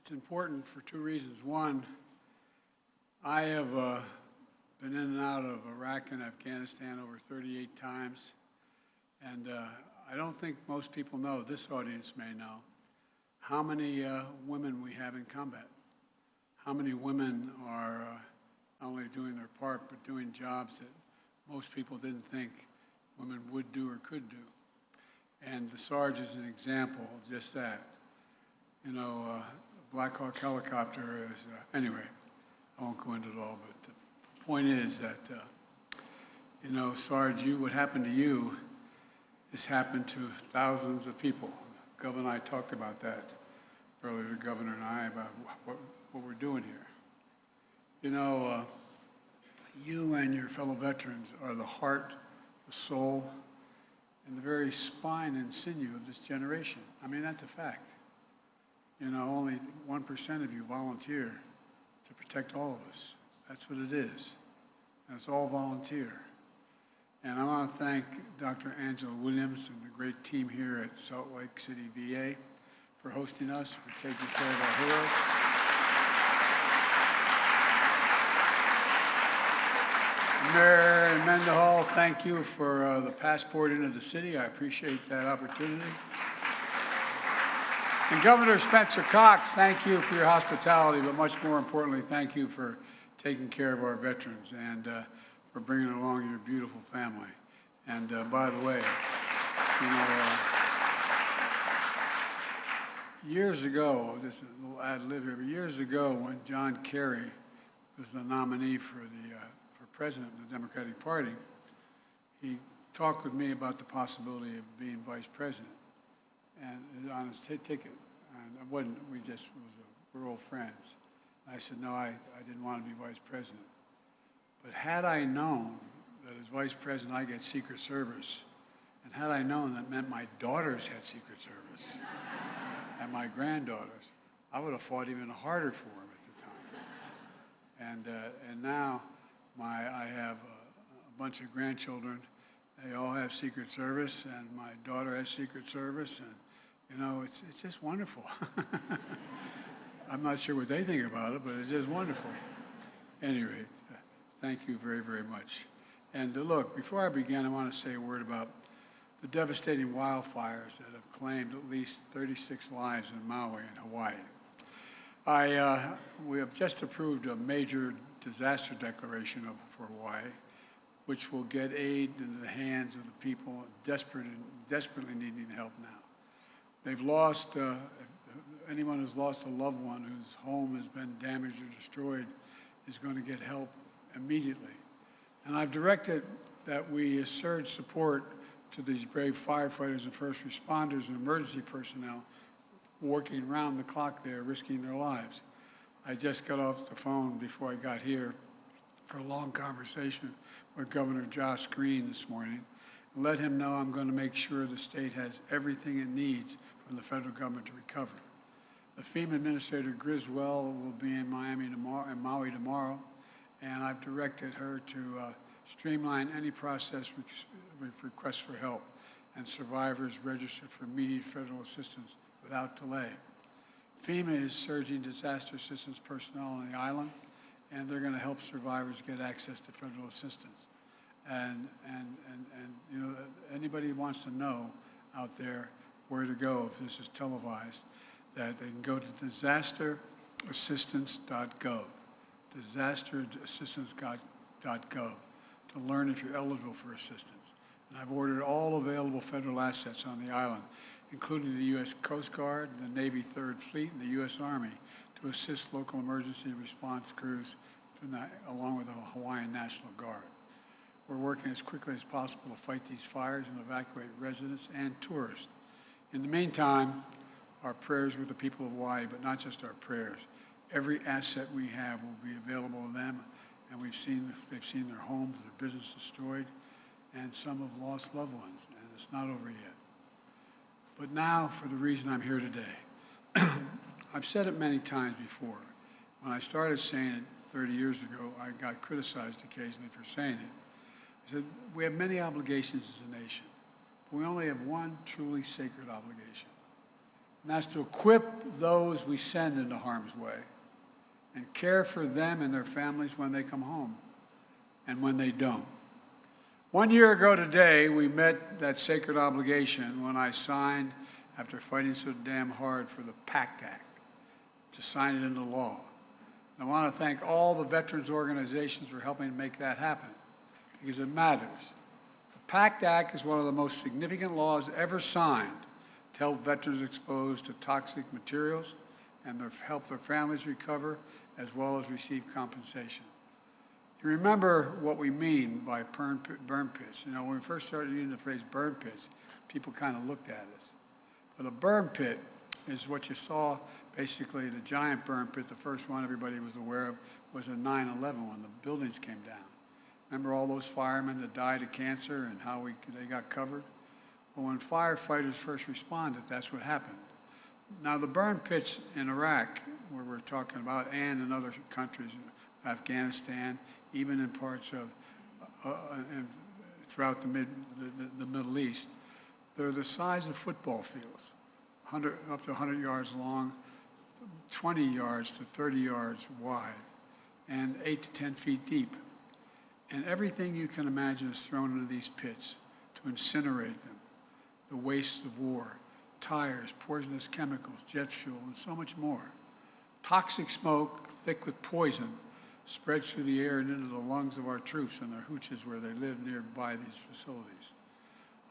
It's important for two reasons. One, I have been in and out of Iraq and Afghanistan over 38 times, and I don't think most people know, this audience may know, how many women we have in combat. How many women are not only doing their part, but doing jobs that most people didn't think women would do or could do. And the Sarge is an example of just that. You know, Black Hawk helicopter is, anyway, I won't go into it all, but the point is that, you know, Sarge, what happened to you has happened to thousands of people. Governor and I talked about that earlier, the governor and I, about what we're doing here. You know, you and your fellow veterans are the heart, the soul, and the very spine and sinew of this generation. I mean, that's a fact. You know, only 1% of you volunteer to protect all of us. That's what it is. And it's all volunteer. And I want to thank Dr. Angela Williams and the great team here at Salt Lake City VA for hosting us, for taking care of our heroes. Mayor Mendenhall, thank you for the passport into the city. I appreciate that opportunity. And Governor Spencer Cox, thank you for your hospitality, but much more importantly, thank you for taking care of our veterans and for bringing along your beautiful family. And by the way, you know, years ago, this is a little ad lib here, but years ago when John Kerry was the nominee for president of the Democratic Party, he talked with me about the possibility of being vice president. And on his ticket, and I wasn't, we're old friends. And I said, no, I didn't want to be vice president. But had I known that as vice president I get Secret Service, and had I known that meant my daughters had Secret Service, and my granddaughters, I would have fought even harder for them at the time. And now I have a bunch of grandchildren. They all have Secret Service, and my daughter has Secret Service, and you know, it's just wonderful. I'm not sure what they think about it, but it's just wonderful. Anyway, thank you very, very much. And look, before I begin, I want to say a word about the devastating wildfires that have claimed at least 36 lives in Maui and Hawaii. We have just approved a major disaster declaration for Hawaii, which will get aid into the hands of the people desperately needing help now. They've lost, anyone who's lost a loved one whose home has been damaged or destroyed is going to get help immediately. And I've directed that we surge support to these brave firefighters and first responders and emergency personnel working around the clock there, risking their lives. I just got off the phone before I got here for a long conversation with Governor Josh Green this morning and let him know I'm going to make sure the state has everything it needs from the federal government to recover. The FEMA Administrator Griswold will be in Maui tomorrow, and I've directed her to streamline any process with requests for help and survivors registered for immediate federal assistance without delay. FEMA is surging disaster assistance personnel on the island, and they're going to help survivors get access to federal assistance. And you know, anybody who wants to know out there where to go if this is televised, that they can go to disasterassistance.gov, disasterassistance.gov, to learn if you're eligible for assistance. And I've ordered all available federal assets on the island, including the U.S. Coast Guard, the Navy 3rd Fleet, and the U.S. Army, to assist local emergency response crews along with the Hawaiian National Guard. We're working as quickly as possible to fight these fires and evacuate residents and tourists. In the meantime, our prayers with the people of Hawaii, but not just our prayers. Every asset we have will be available to them, and they've seen their homes, their business destroyed, and some have lost loved ones, and it's not over yet. But now for the reason I'm here today. I've said it many times before. When I started saying it 30 years ago, I got criticized occasionally for saying it. I said, we have many obligations as a nation, but we only have one truly sacred obligation, And that's to equip those we send into harm's way and care for them and their families when they come home and when they don't. 1 year ago today, we met that sacred obligation when I signed, after fighting so damn hard for the PACT Act, to sign it into law. And I want to thank all the veterans organizations for helping make that happen, because it matters. The PACT Act is one of the most significant laws ever signed to help veterans exposed to toxic materials and help their families recover, as well as receive compensation. You remember what we mean by burn pits. You know, when we first started using the phrase burn pits, people kind of looked at us. But a burn pit is what you saw, basically the giant burn pit. The first one everybody was aware of was in 9/11 when the buildings came down. Remember all those firemen that died of cancer and how they got covered? Well, when firefighters first responded, that's what happened. Now, the burn pits in Iraq, where we're talking about, and in other countries, Afghanistan, even in parts of throughout the Middle East, they're the size of football fields, up to 100 yards long, 20 yards to 30 yards wide, and 8 to 10 feet deep. And everything you can imagine is thrown into these pits to incinerate them. The wastes of war, tires, poisonous chemicals, jet fuel, and so much more. Toxic smoke, thick with poison, spreads through the air and into the lungs of our troops and their hooches where they live nearby these facilities.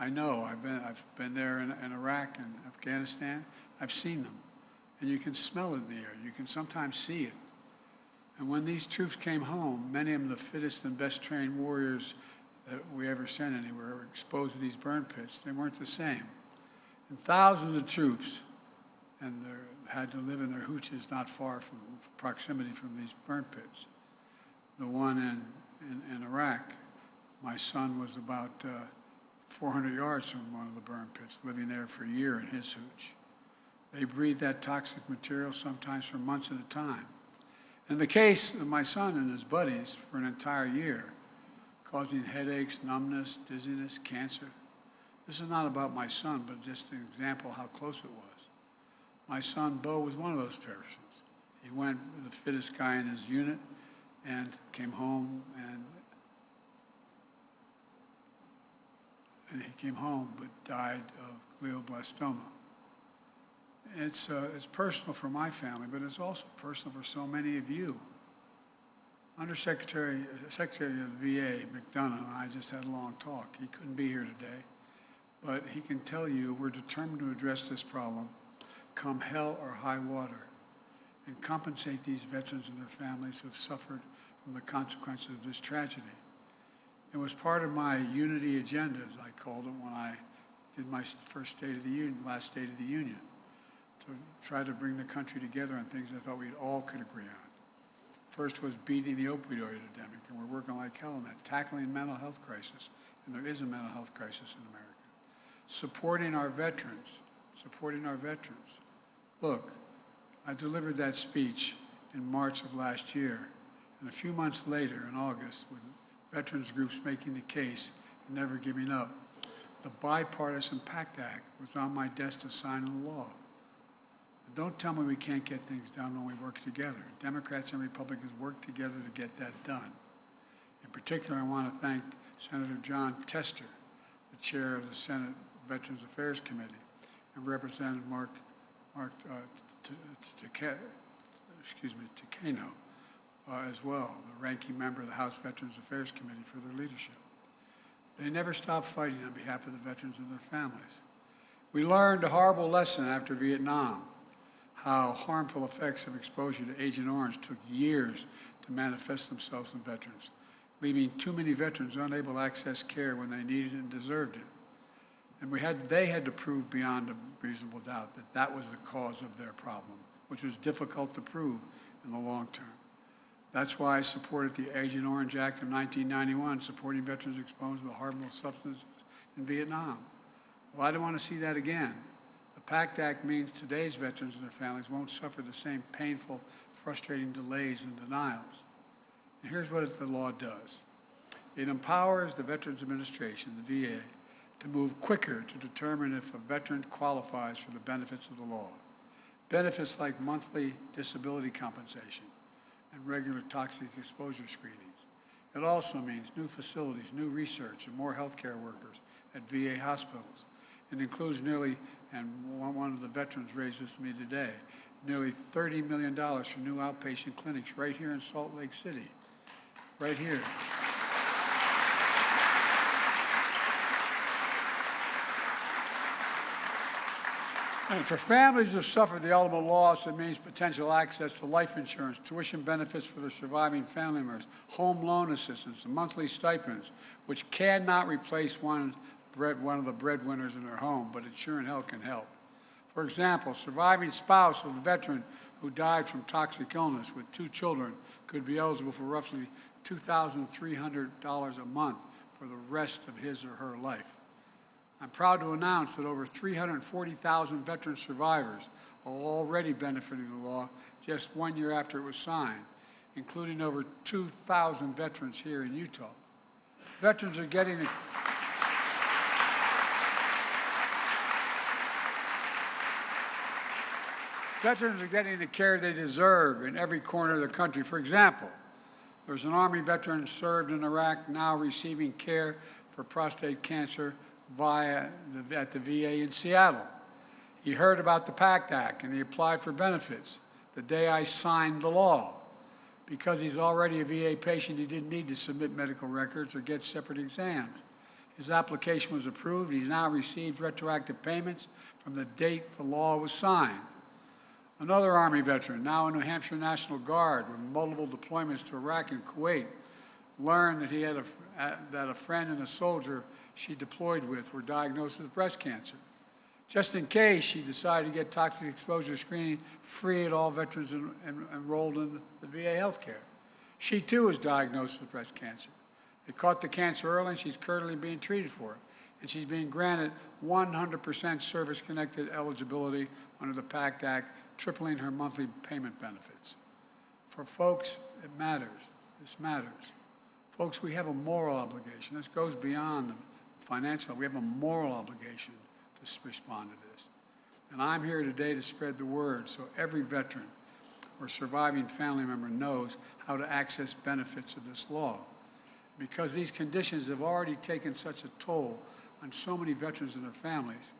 I know, I've been there in Iraq and Afghanistan. I've seen them. And you can smell it in the air. You can sometimes see it. And when these troops came home, many of them the fittest and best trained warriors that we ever sent anywhere were exposed to these burn pits. They weren't the same. And thousands of troops had to live in their hooches not far from proximity from these burn pits. The one in Iraq, my son was about 400 yards from one of the burn pits, living there for a year in his hooch. They breathe that toxic material sometimes for months at a time. In the case of my son and his buddies, for an entire year, causing headaches, numbness, dizziness, cancer. This is not about my son, but just an example of how close it was. My son, Bo, was one of those persons. He went with the fittest guy in his unit and came home and he came home but died of glioblastoma. It's personal for my family, but it's also personal for so many of you. Secretary of the VA, McDonough, and I just had a long talk. He couldn't be here today, but he can tell you we're determined to address this problem, come hell or high water, and compensate these veterans and their families who have suffered from the consequences of this tragedy. It was part of my unity agenda, as I called it, when I did my first State of the Union, last State of the Union, to try to bring the country together on things I thought we all could agree on. First was beating the opioid epidemic, and we're working like hell on that, tackling mental health crisis, and there is a mental health crisis in America. Supporting our veterans. Look, I delivered that speech in March of last year, and a few months later, in August, with veterans groups making the case and never giving up, the bipartisan PACT Act was on my desk to sign into law. And don't tell me we can't get things done when we work together. Democrats and Republicans work together to get that done. In particular, I want to thank Senator John Tester, the chair of the Senate Veterans Affairs Committee, and Representative Mark Takano, as well, the ranking member of the House Veterans Affairs Committee, for their leadership. They never stopped fighting on behalf of the veterans and their families. We learned a horrible lesson after Vietnam, how harmful effects of exposure to Agent Orange took years to manifest themselves in veterans, leaving too many veterans unable to access care when they needed it and deserved it. And they had to prove beyond a reasonable doubt that that was the cause of their problem, which was difficult to prove in the long term. That's why I supported the Agent Orange Act of 1991, supporting veterans exposed to the harmful substances in Vietnam. Well, I don't want to see that again. The PACT Act means today's veterans and their families won't suffer the same painful, frustrating delays and denials. And here's what the law does. It empowers the Veterans Administration, the VA, to move quicker to determine if a veteran qualifies for the benefits of the law. Benefits like monthly disability compensation and regular toxic exposure screenings. It also means new facilities, new research, and more healthcare workers at VA hospitals. It includes nearly, and one of the veterans raised this to me today, nearly $30 million for new outpatient clinics right here in Salt Lake City, right here. And for families who have suffered the ultimate loss, it means potential access to life insurance, tuition benefits for their surviving family members, home loan assistance, and monthly stipends, which cannot replace one of the breadwinners in their home, but it sure in hell can help. For example, surviving spouse of a veteran who died from toxic illness with 2 children could be eligible for roughly $2,300 a month for the rest of his or her life. I'm proud to announce that over 340,000 veteran survivors are already benefiting the law just 1 year after it was signed, including over 2,000 veterans here in Utah. Veterans are getting the care they deserve in every corner of the country. For example, there's an Army veteran served in Iraq now receiving care for prostate cancer at the VA in Seattle. He heard about the PACT Act and he applied for benefits the day I signed the law. Because he's already a VA patient, he didn't need to submit medical records or get separate exams. His application was approved. He's now received retroactive payments from the date the law was signed. Another Army veteran, now in New Hampshire National Guard with multiple deployments to Iraq and Kuwait, learned that he had that a friend and a soldier she deployed with were diagnosed with breast cancer. Just in case, she decided to get toxic exposure screening free at all veterans enrolled in the VA healthcare. She too was diagnosed with breast cancer. They caught the cancer early and she's currently being treated for it. And she's being granted 100% service-connected eligibility under the PACT Act, tripling her monthly payment benefits. For folks, it matters. This matters. Folks, we have a moral obligation. This goes beyond the financial. We have a moral obligation to respond to this. And I'm here today to spread the word so every veteran or surviving family member knows how to access benefits of this law. Because these conditions have already taken such a toll on so many veterans and their families,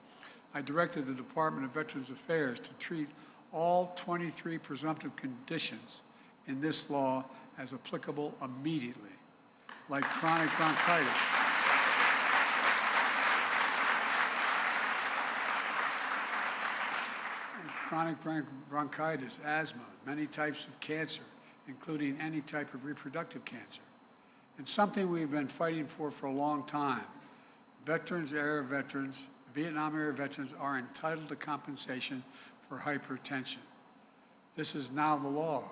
I directed the Department of Veterans Affairs to treat all 23 presumptive conditions in this law as applicable immediately, like chronic bronchitis, asthma, many types of cancer, including any type of reproductive cancer. And something we've been fighting for a long time. Vietnam-era veterans are entitled to compensation for hypertension. This is now the law.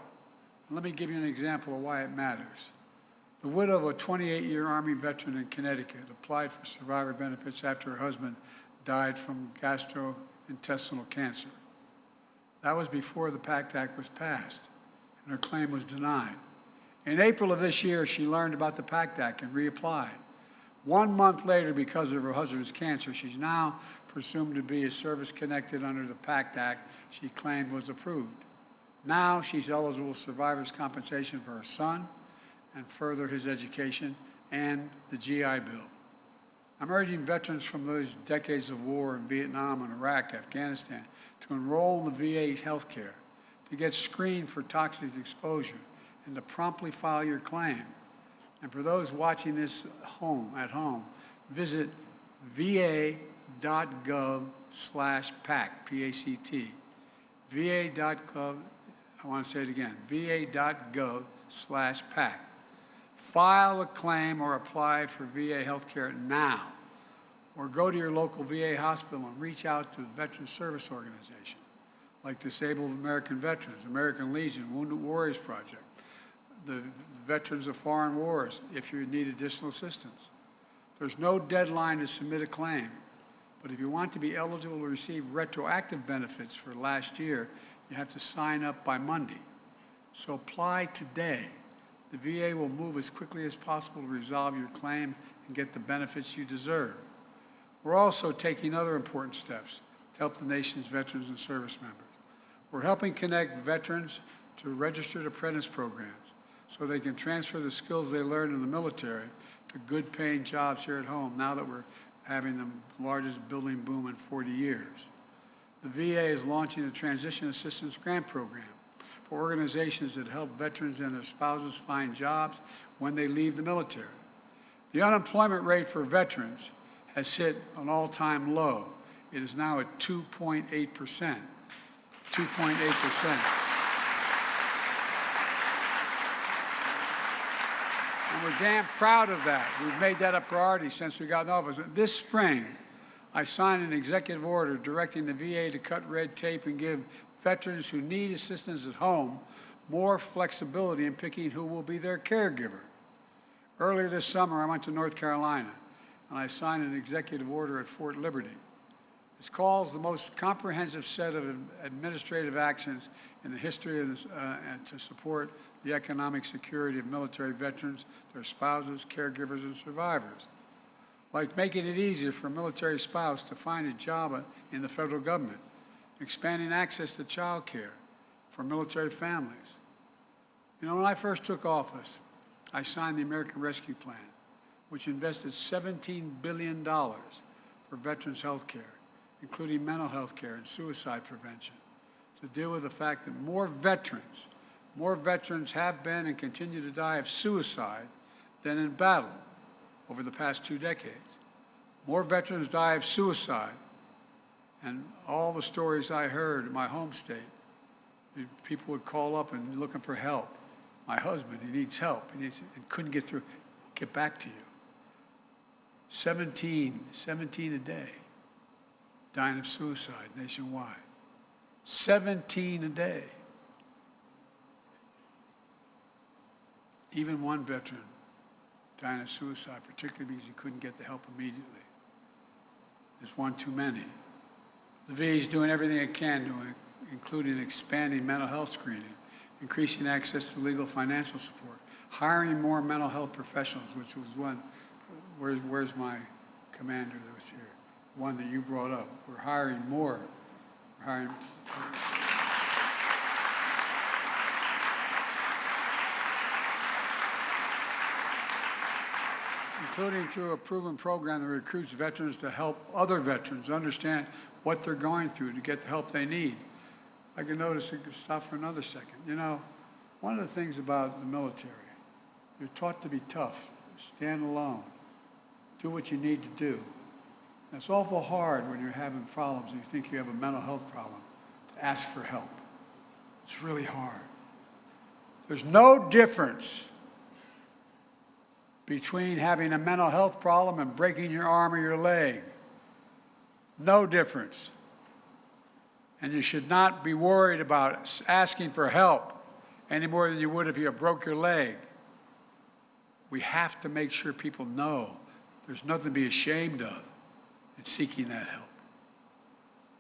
Let me give you an example of why it matters. The widow of a 28-year Army veteran in Connecticut applied for survivor benefits after her husband died from gastrointestinal cancer. That was before the PACT Act was passed, and her claim was denied. In April of this year, she learned about the PACT Act and reapplied. 1 month later, because of her husband's cancer, she's now presumed to be service-connected under the PACT Act she claimed was approved. Now she's eligible for survivor's compensation for her son and further his education and the GI Bill. I'm urging veterans from those decades of war in Vietnam and Iraq, Afghanistan, to enroll in the VA health care, to get screened for toxic exposure, and to promptly file your claim. And for those watching this at home, visit va.gov/PACT, P-A-C-T. va.gov, I want to say it again, va.gov/PACT. File a claim or apply for VA health care now, or go to your local VA hospital and reach out to the Veteran Service Organization, like Disabled American Veterans, American Legion, Wounded Warriors Project, the Veterans of Foreign Wars, if you need additional assistance. There's no deadline to submit a claim, but if you want to be eligible to receive retroactive benefits for last year, you have to sign up by Monday. So apply today. The VA will move as quickly as possible to resolve your claim and get the benefits you deserve. We're also taking other important steps to help the nation's veterans and service members. We're helping connect veterans to registered apprentice programs so they can transfer the skills they learned in the military to good-paying jobs here at home now that we're having the largest building boom in 40 years. The VA is launching a Transition Assistance Grant Program for organizations that help veterans and their spouses find jobs when they leave the military. The unemployment rate for veterans has hit an all-time low. It is now at 2.8%. 2.8%. And we're damn proud of that. We've made that a priority since we got in office. This spring, I signed an executive order directing the VA to cut red tape and give veterans who need assistance at home more flexibility in picking who will be their caregiver. Earlier this summer, I went to North Carolina, and I signed an executive order at Fort Liberty. This calls the most comprehensive set of administrative actions in the history of this, to support the economic security of military veterans, their spouses, caregivers, and survivors. Like making it easier for a military spouse to find a job in the federal government, expanding access to child care for military families. You know, when I first took office, I signed the American Rescue Plan, which invested $17 billion for veterans' health care, including mental health care and suicide prevention, to deal with the fact that more veterans have been and continue to die of suicide than in battle over the past 2 decades. More veterans die of suicide, and all the stories I heard in my home state, people would call up and looking for help. My husband, he needs help, and couldn't get through. Get back to you. 17 a day dying of suicide nationwide. 17 a day. Even one veteran dying of suicide, particularly because he couldn't get the help immediately. There's one too many. The VA is doing everything it can, including expanding mental health screening, increasing access to legal financial support, hiring more mental health professionals, which was one. Where's my commander that was here? One that you brought up. We're hiring more. We're hiring. Including through a proven program that recruits veterans to help other veterans understand what they're going through to get the help they need. I can notice it. Stop for another second. You know, one of the things about the military, you're taught to be tough, stand alone, do what you need to do. And it's awful hard when you're having problems and you think you have a mental health problem to ask for help. It's really hard. There's no difference between having a mental health problem and breaking your arm or your leg. No difference. And you should not be worried about asking for help any more than you would if you broke your leg. We have to make sure people know there's nothing to be ashamed of in seeking that help.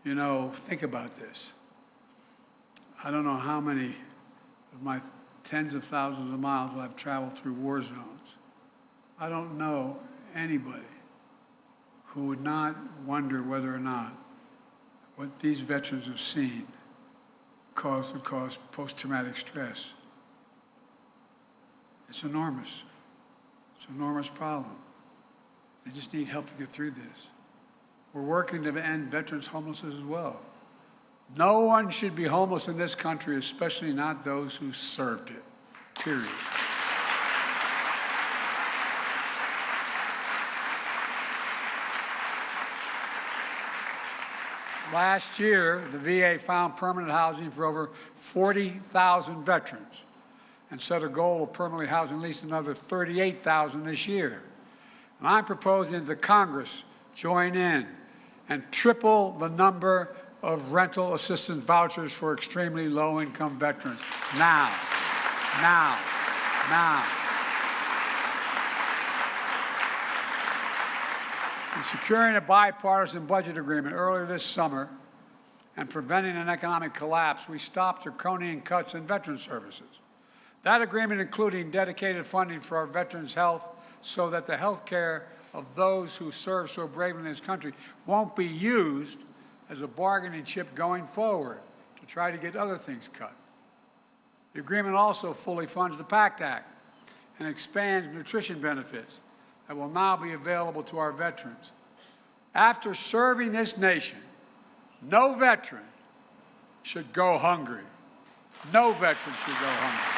You know, think about this. I don't know how many of my tens of thousands of miles I've traveled through war zones. I don't know anybody who would not wonder whether or not what these veterans have seen would cause post-traumatic stress. It's enormous. It's an enormous problem. They just need help to get through this. We're working to end veterans' homelessness as well. No one should be homeless in this country, especially not those who served it, period. Last year, the VA found permanent housing for over 40,000 veterans and set a goal of permanently housing at least another 38,000 this year. And I'm proposing that the Congress join in and triple the number of rental assistance vouchers for extremely low-income veterans. Now. In securing a bipartisan budget agreement earlier this summer and preventing an economic collapse, we stopped draconian cuts in veteran services. That agreement including dedicated funding for our veterans' health so that the health care of those who serve so bravely in this country won't be used as a bargaining chip going forward to try to get other things cut. The agreement also fully funds the PACT Act and expands nutrition benefits that will now be available to our veterans. After serving this nation, no veteran should go hungry. No veteran should go hungry.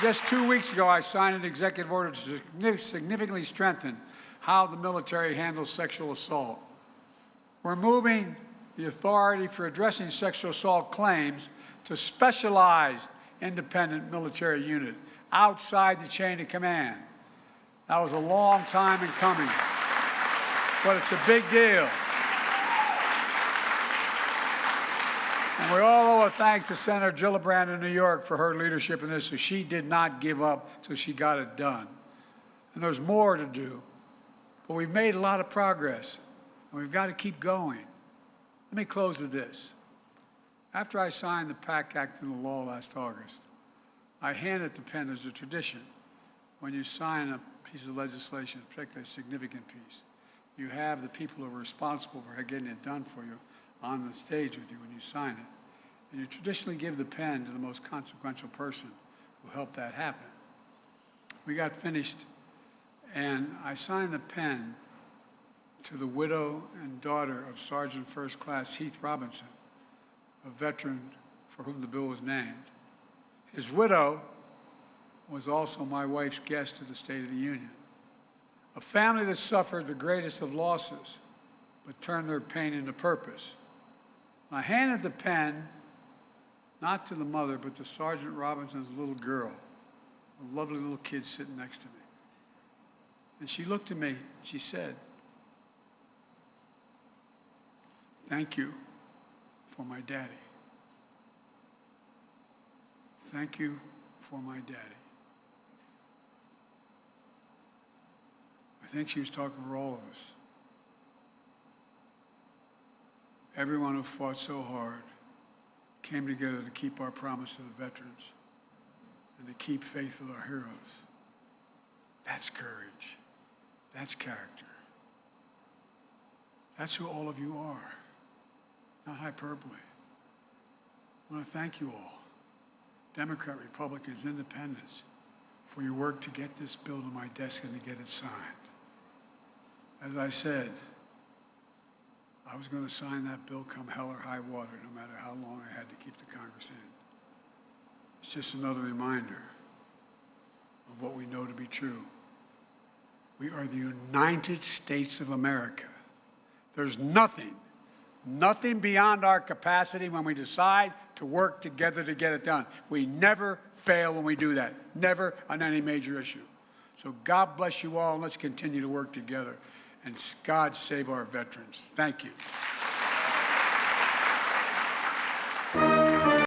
Just 2 weeks ago, I signed an executive order to significantly strengthen how the military handles sexual assault. We're moving the authority for addressing sexual assault claims to specialized independent military unit outside the chain of command. That was a long time in coming, but it's a big deal. And we all owe a thanks to Senator Gillibrand in New York for her leadership in this, so she did not give up till she got it done. And there's more to do, but we've made a lot of progress, and we've got to keep going. Let me close with this. After I signed the PACT Act into law last August, I handed the pen. There's a tradition. When you sign a piece of legislation, particularly a significant piece, you have the people who are responsible for getting it done for you on the stage with you when you sign it. And you traditionally give the pen to the most consequential person who helped that happen. We got finished, and I signed the pen to the widow and daughter of Sergeant First Class Heath Robinson, a veteran for whom the bill was named. His widow was also my wife's guest at the State of the Union. A family that suffered the greatest of losses, but turned their pain into purpose. I handed the pen, not to the mother, but to Sergeant Robinson's little girl, a lovely little kid sitting next to me. And she looked at me, and she said, "Thank you for my daddy. Thank you for my daddy." I think she was talking for all of us. Everyone who fought so hard came together to keep our promise to the veterans and to keep faith with our heroes. That's courage. That's character. That's who all of you are. Not hyperbole. I want to thank you all, Democrat, Republicans, Independents, for your work to get this bill to my desk and to get it signed. As I said, I was going to sign that bill come hell or high water, no matter how long I had to keep the Congress in. It's just another reminder of what we know to be true. We are the United States of America. There's nothing beyond our capacity when we decide to work together to get it done. We never fail when we do that, never on any major issue. So God bless you all, and let's continue to work together. And God save our veterans. Thank you.